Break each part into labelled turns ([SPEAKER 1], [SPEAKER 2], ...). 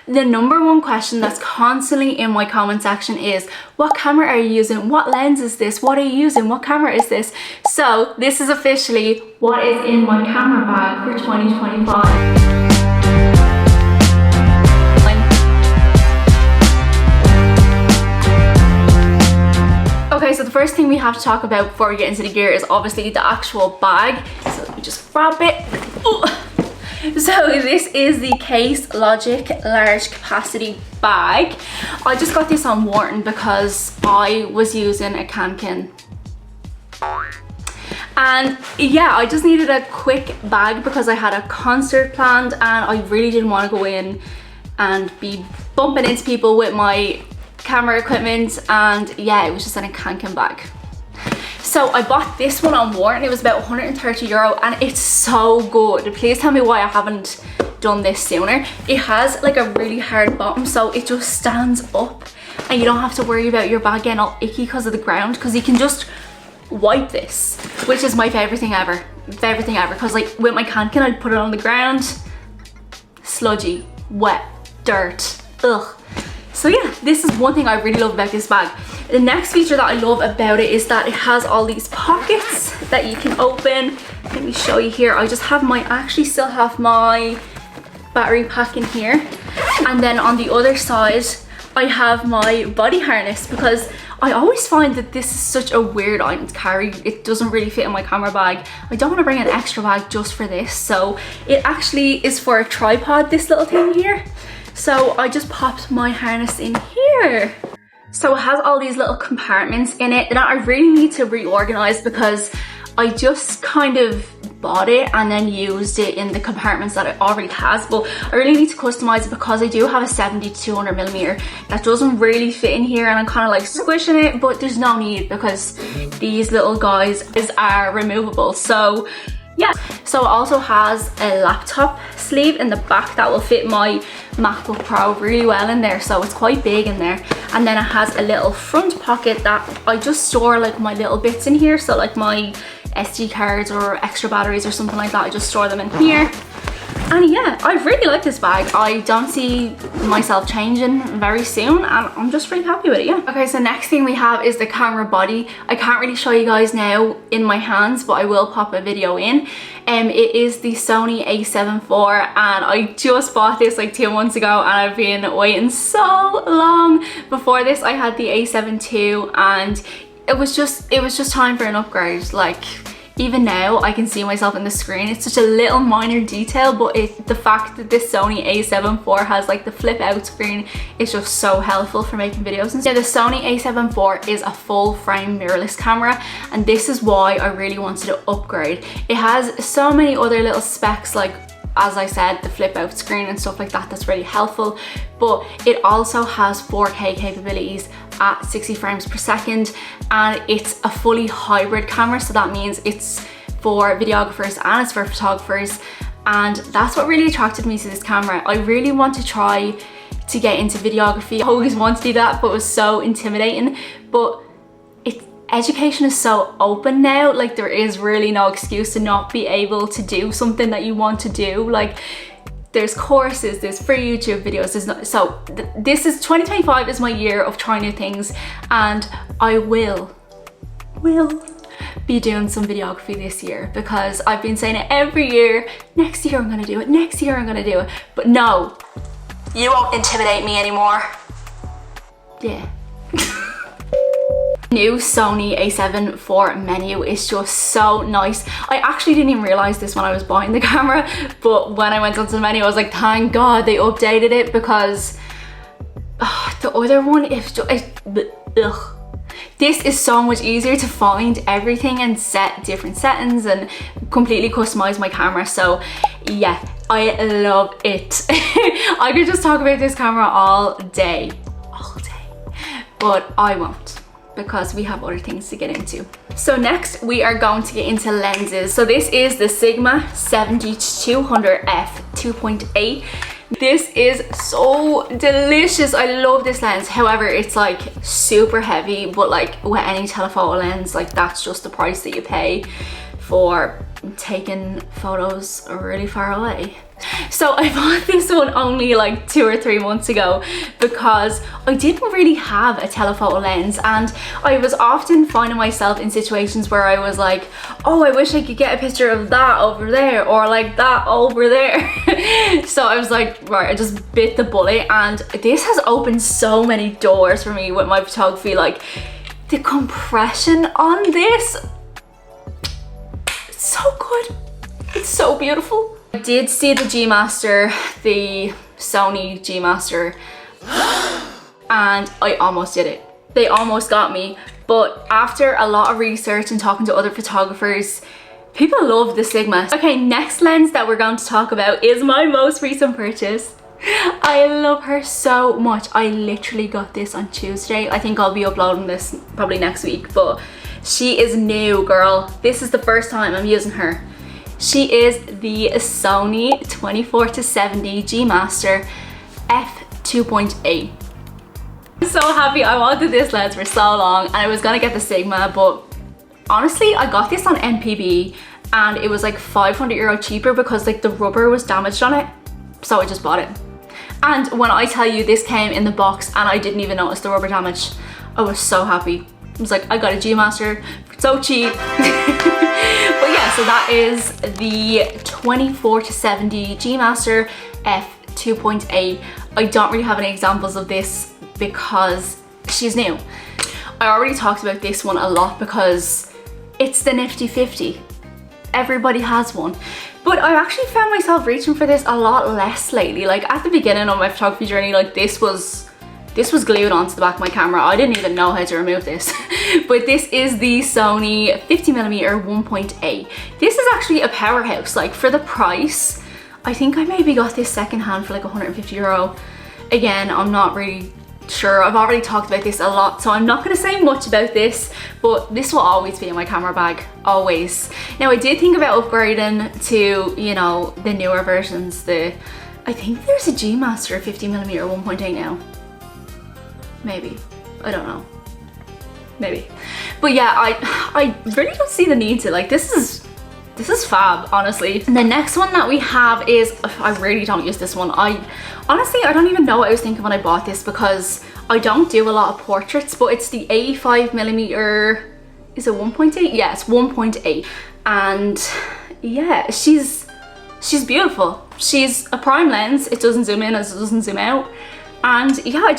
[SPEAKER 1] The number one question that's constantly in my comment section is, what camera are you using? What lens is this? What are you using? What camera is this? So this is officially what is in my camera bag for 2025. Okay, so the first thing we have to talk about before we get into the gear is obviously the actual bag. So let me just grab it. Ooh. So this is the Case Logic large capacity bag. I just got this on Wharton because I was using a Canon. And yeah, I just needed a quick bag because I had a concert planned and I really didn't want to go in and be bumping into people with my camera equipment, and yeah, it was just in a Canon bag. So I bought this one on Wharton. It was about €130 and it's so good. Please tell me why I haven't done this sooner. It has like a really hard bottom, so it just stands up and you don't have to worry about your bag getting all icky because of the ground, because you can just wipe this, which is my favorite thing ever. Favorite thing ever, because like with my Canon, I'd put it on the ground, sludgy, wet, dirt, ugh. So yeah, this is one thing I really love about this bag. The next feature that I love about it is that it has all these pockets that you can open. Let me show you here. I actually still have my battery pack in here. And then on the other side, I have my body harness, because I always find that this is such a weird item to carry. It doesn't really fit in my camera bag. I don't want to bring an extra bag just for this. So it actually is for a tripod, this little thing here. So I just popped my harness in here. So it has all these little compartments in it that I really need to reorganize, because I just kind of bought it and then used it in the compartments that it already has. But I really need to customize it because I do have a 70-200mm that doesn't really fit in here, and I'm kind of like squishing it, but there's no need because these little guys are removable. So yeah, so it also has a laptop sleeve in the back that will fit my MacBook Pro really well in there, so it's quite big in there. And then it has a little front pocket that I just store like my little bits in here, so like my SD cards or extra batteries or something like that, I just store them in here. And yeah, I really like this bag. I don't see myself changing very soon and I'm just really happy with it, yeah. Okay, so next thing we have is the camera body. I can't really show you guys now in my hands, but I will pop a video in. It is the Sony a7 IV and I just bought this like 2 months ago and I've been waiting so long. Before this I had the a7 II and it was just time for an upgrade. Like, even now I can see myself in the screen. It's such a little minor detail, but the fact that this Sony a7 IV has like the flip out screen is just so helpful for making videos. And so yeah, the Sony a7 IV is a full frame mirrorless camera, and this is why I really wanted to upgrade. It has so many other little specs, like as I said, the flip out screen and stuff like that, that's really helpful, but it also has 4K capabilities at 60 frames per second, and it's a fully hybrid camera, so that means it's for videographers and it's for photographers, and that's what really attracted me to this camera. I really want to try to get into videography. I always wanted to do that, but it was so intimidating. But education is so open now, like there is really no excuse to not be able to do something that you want to do. Like there's courses, there's free YouTube videos, this is 2025 is my year of trying new things, and I will be doing some videography this year, because I've been saying it every year, next year I'm gonna do it, next year I'm gonna do it, but no, you won't intimidate me anymore. Yeah. New Sony a7 IV menu is just so nice. I actually didn't even realize this when I was buying the camera, but when I went onto the menu I was like, thank God they updated it, because the other one this is so much easier to find everything and set different settings and completely customize my camera. So yeah, I love it. I could just talk about this camera all day, but I won't, because we have other things to get into. So next we are going to get into lenses. So this is the Sigma 70-200 f 2.8. This is so delicious. I love this lens. However, it's like super heavy, but like with any telephoto lens, like that's just the price that you pay for taking photos really far away. So I bought this one only like 2 or 3 months ago because I didn't really have a telephoto lens, and I was often finding myself in situations where I was like, oh, I wish I could get a picture of that over there or like that over there. So I was like, right, I just bit the bullet, and this has opened so many doors for me with my photography. Like the compression on this, it's so good, it's so beautiful. I did see the G Master, the Sony G Master, and I almost did it. They almost got me, but after a lot of research and talking to other photographers, people love the Sigma. Okay, next lens that we're going to talk about is my most recent purchase. I love her so much. I literally got this on Tuesday. I think I'll be uploading this probably next week, but she is new, girl. This is the first time I'm using her. She is the Sony 24-70 G Master f2.8. I'm so happy. I wanted this lens for so long, and I was gonna get the Sigma, but honestly I got this on MPB and it was like €500 cheaper because like the rubber was damaged on it, so I just bought it. And when I tell you this came in the box and I didn't even notice the rubber damage, I was so happy. I was like, I got a G Master, so cheap. But yeah, so that is the 24-70 G Master f2.8. I don't really have any examples of this because she's new. I already talked about this one a lot because it's the nifty 50. Everybody has one. But I've actually found myself reaching for this a lot less lately. Like at the beginning of my photography journey, like this was glued onto the back of my camera. I didn't even know how to remove this. But this is the Sony 50mm 1.8. This is actually a powerhouse. Like for the price, I think I maybe got this secondhand for like €150. Again, I'm not really sure. I've already talked about this a lot, so I'm not going to say much about this, but this will always be in my camera bag, always. Now I did think about upgrading to, you know, the newer versions. I think there's a G Master 50mm 1.8 now. Maybe, I don't know, maybe. But yeah, I really don't see the need to. Like this is fab, honestly. And the next one that we have is, I really don't use this one. Honestly, I don't even know what I was thinking when I bought this because I don't do a lot of portraits, but it's the 85mm, is it 1.8? Yeah, it's 1.8. And yeah, she's beautiful. She's a prime lens. It doesn't zoom in as it doesn't zoom out. And yeah, I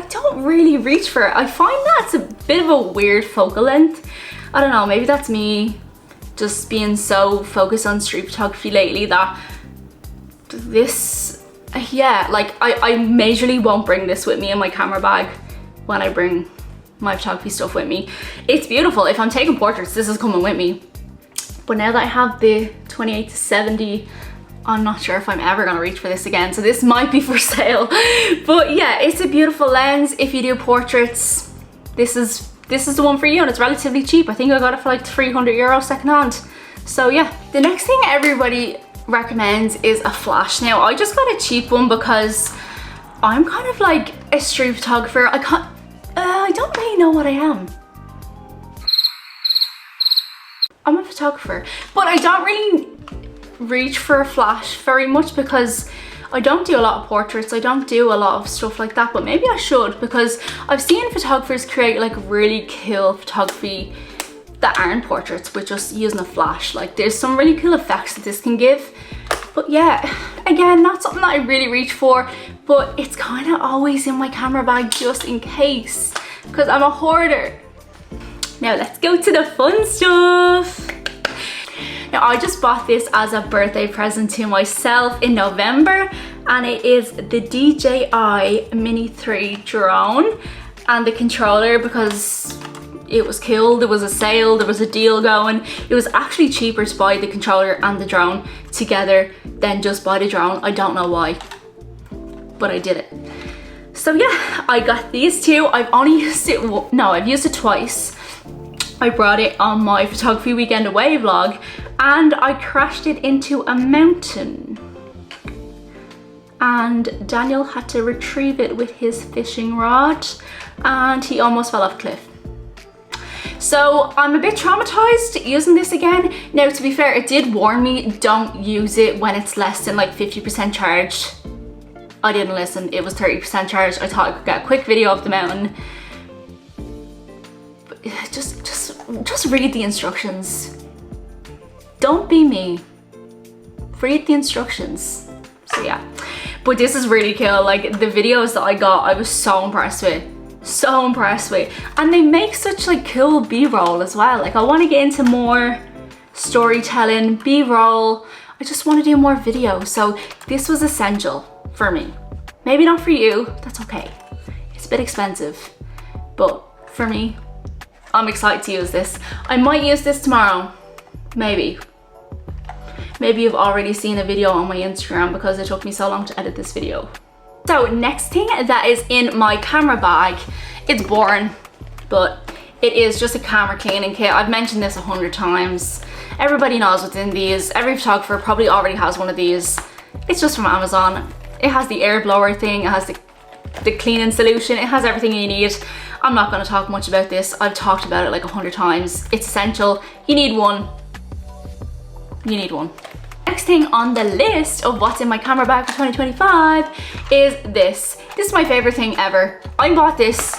[SPEAKER 1] don't really reach for it. I find that's a bit of a weird focal length. I don't know, maybe that's me just being so focused on street photography lately that this, yeah, like I majorly won't bring this with me in my camera bag when I bring my photography stuff with me. It's beautiful. If I'm taking portraits, this is coming with me. But now that I have the 28-70, I'm not sure if I'm ever gonna reach for this again, so this might be for sale. But yeah, it's a beautiful lens. If you do portraits, this is the one for you, and it's relatively cheap. I think I got it for like €300 secondhand. So yeah, the next thing everybody recommends is a flash. Now I just got a cheap one because I'm kind of like a street photographer. I don't really know what I am. I'm a photographer, but I don't really reach for a flash very much because I don't do a lot of portraits. I don't do a lot of stuff like that, but maybe I should, because I've seen photographers create like really cool photography that aren't portraits with just using a flash. Like there's some really cool effects that this can give. But yeah, again, not something that I really reach for, but it's kind of always in my camera bag just in case, because I'm a hoarder. Now let's go to the fun stuff. Now I just bought this as a birthday present to myself in November, and it is the DJI Mini 3 drone and the controller because it was cool. There was a sale, there was a deal going. It was actually cheaper to buy the controller and the drone together than just buy the drone. I don't know why, but I did it. So yeah, I got these two. I've only used it, no, I've used it twice. I brought it on my photography weekend away vlog and I crashed it into a mountain. And Daniel had to retrieve it with his fishing rod and he almost fell off a cliff. So I'm a bit traumatized using this again. Now, to be fair, it did warn me, don't use it when it's less than like 50% charged. I didn't listen, it was 30% charged. I thought I could get a quick video of the mountain. But just read the instructions. Don't be me. Read the instructions. So yeah, but this is really cool. Like the videos that I got, I was so impressed with. So impressed with. And they make such like cool b-roll as well. Like I want to get into more storytelling, b-roll. I just want to do more videos. So this was essential for me. Maybe not for you, that's okay. It's a bit expensive, but for me, I'm excited to use this. I might use this tomorrow, maybe. Maybe you've already seen a video on my Instagram because it took me so long to edit this video. So next thing that is in my camera bag, it's boring, but it is just a camera cleaning kit. I've mentioned this 100 times. Everybody knows what's in these. Every photographer probably already has one of these. It's just from Amazon. It has the air blower thing, it has the cleaning solution, it has everything you need. I'm not going to talk much about this. I've talked about it like 100 times. It's essential. You need one. You need one. Next thing on the list of what's in my camera bag for 2025 is this. This is my favorite thing ever. I bought this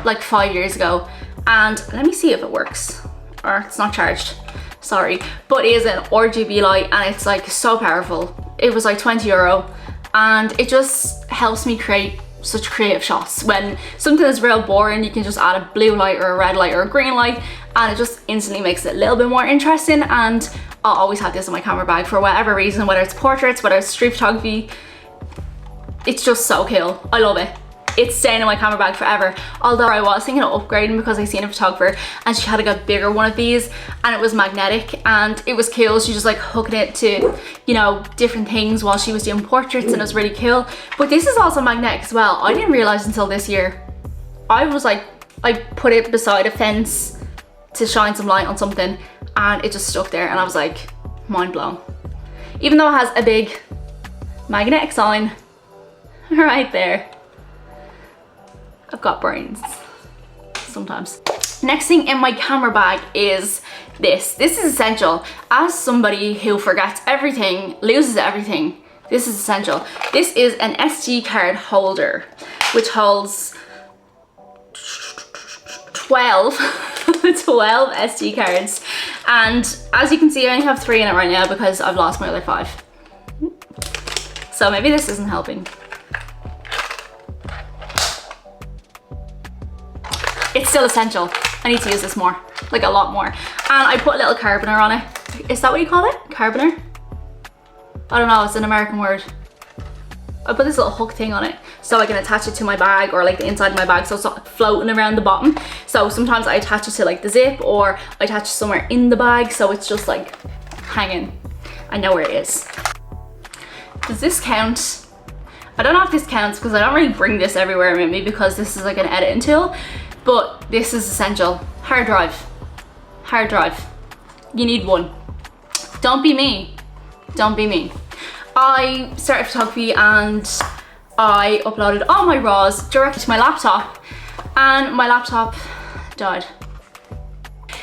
[SPEAKER 1] like 5 years ago, and let me see if it works. Or it's not charged, sorry. But it is an RGB light and it's like so powerful. It was like 20 euro and it just helps me create such creative shots. When something is real boring, you can just add a blue light or a red light or a green light and it just instantly makes it a little bit more interesting. And I'll always have this in my camera bag for whatever reason, whether it's portraits, whether it's street photography. It's just so cool. I love it. It's staying in my camera bag forever. Although I was thinking of upgrading because I seen a photographer and she had like a bigger one of these and it was magnetic and it was cool. She just like hooked it to, you know, different things while she was doing portraits and it was really cool. But this is also magnetic as well. I didn't realize until this year. I was like, I put it beside a fence to shine some light on something and it just stuck there and I was like, mind blown. Even though it has a big magnetic sign right there. I've got brains sometimes. Next thing in my camera bag is this. This is essential. As somebody who forgets everything, loses everything, this is essential. This is an SD card holder, which holds 12 SD cards. And as you can see, I only have 3 in it right now because I've lost my other 5. So maybe this isn't helping. It's still essential. I need to use this more, like a lot more. And I put a little carabiner on it. Is that what you call it? Carabiner? I don't know, it's an American word. I put this little hook thing on it so I can attach it to my bag or like the inside of my bag so it's not floating around the bottom. So sometimes I attach it to like the zip or I attach it somewhere in the bag so it's just like hanging. I know where it is. Does this count? I don't know if this counts because I don't really bring this everywhere with me because this is like an editing tool. But this is essential. Hard drive. Hard drive. You need one. Don't be me. Don't be me. I started photography and I uploaded all my RAWs directly to my laptop and my laptop died.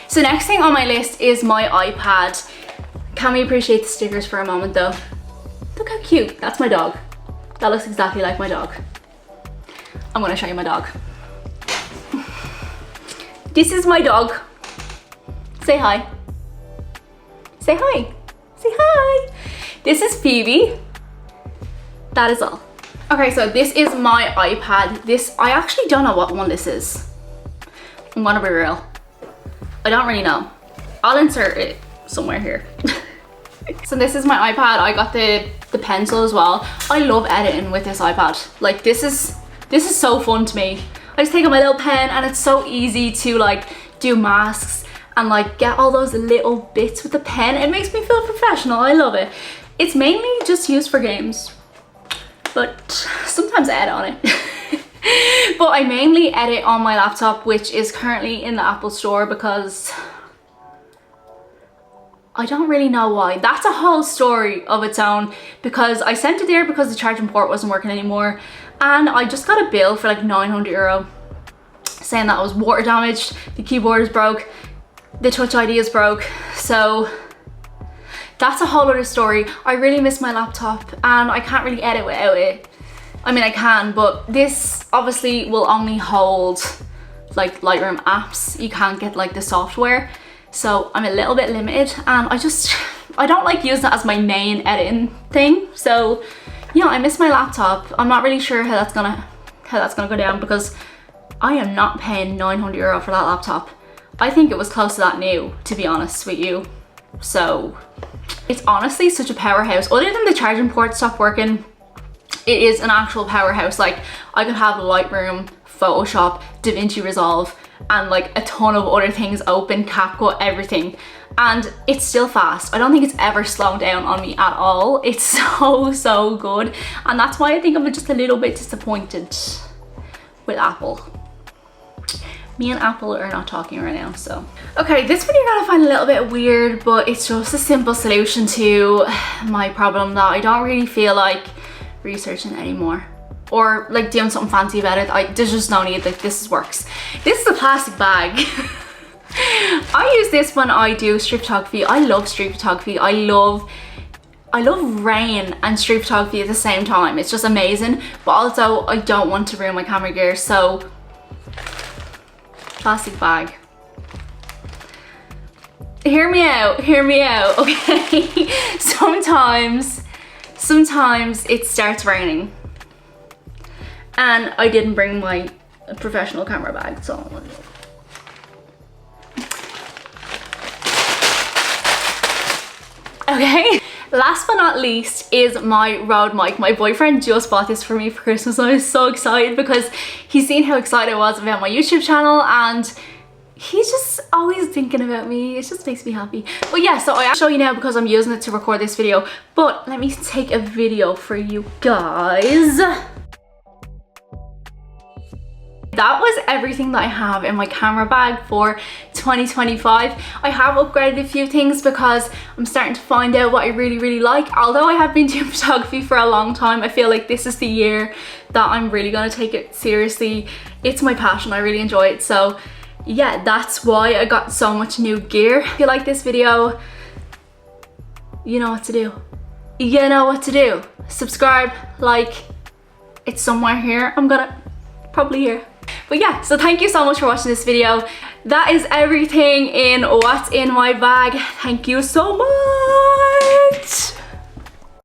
[SPEAKER 1] So next thing on my list is my iPad. Can we appreciate the stickers for a moment though? Look how cute. That's my dog. That looks exactly like my dog. I'm gonna show you my dog. This is my dog. Say hi. Say hi. Say hi. This is Phoebe. That is all. Okay, so this is my iPad. I actually don't know what one this is. I'm gonna be real. I don't really know. I'll insert it somewhere here. So this is my iPad. I got the pencil as well. I love editing with this iPad. Like this is so fun to me. I just take out my little pen and it's so easy to like do masks and like get all those little bits with the pen. It makes me feel professional. I love it. It's mainly just used for games, but sometimes I edit on it. But I mainly edit on my laptop, which is currently in the Apple Store because I don't really know why. That's a whole story of its own because I sent it there because the charging port wasn't working anymore. And I just got a bill for like 900 euro saying that I was water damaged, the keyboard is broke. the Touch ID is broke, so that's a whole other story. I really miss my laptop and I can't really edit without it. I mean, I can, but this obviously will only hold like Lightroom apps. You can't get like the software, so I'm a little bit limited, and I don't like using it as my main editing thing. So yeah, I miss my laptop. I'm not really sure how that's gonna go down, because I am not paying €900 for that laptop. I think it was close to that new, to be honest with you. So it's honestly such a powerhouse. Other than the charging port stopped working, it is an actual powerhouse. Like, I could have Lightroom, Photoshop, DaVinci Resolve, and like a ton of other things open, CapCut, everything, and it's still fast. I don't think it's ever slowed down on me at all. It's so good, and that's why I think I'm just a little bit disappointed with Apple. Me and Apple are not talking right now, so. Okay, this one you're gonna find a little bit weird, but it's just a simple solution to my problem that I don't really feel like researching anymore, or like doing something fancy about it. There's just no need. Like, this works. This is a plastic bag. I use this when I do street photography. I love street photography. I love rain and street photography at the same time. It's just amazing, but also I don't want to ruin my camera gear, so plastic bag. Hear me out, okay? Sometimes it starts raining and I didn't bring my professional camera bag, so okay. Last but not least is my Rode mic. My boyfriend just bought this for me for Christmas, and I was so excited because he's seen how excited I was about my YouTube channel, and he's just always thinking about me. It just makes me happy. But yeah, so I'll show you now because I'm using it to record this video, but let me take a video for you guys. That was everything that I have in my camera bag for 2025. I have upgraded a few things because I'm starting to find out what I really like. Although I have been doing photography for a long time, I feel like this is the year that I'm really gonna take it seriously. It's my passion, I really enjoy it. So yeah, that's why I got so much new gear. If you like this video, you know what to do. You know what to do. Subscribe, like, it's somewhere here. I'm gonna, probably here. But yeah, so thank you so much for watching this video. That is everything in what's in my bag. Thank you so much.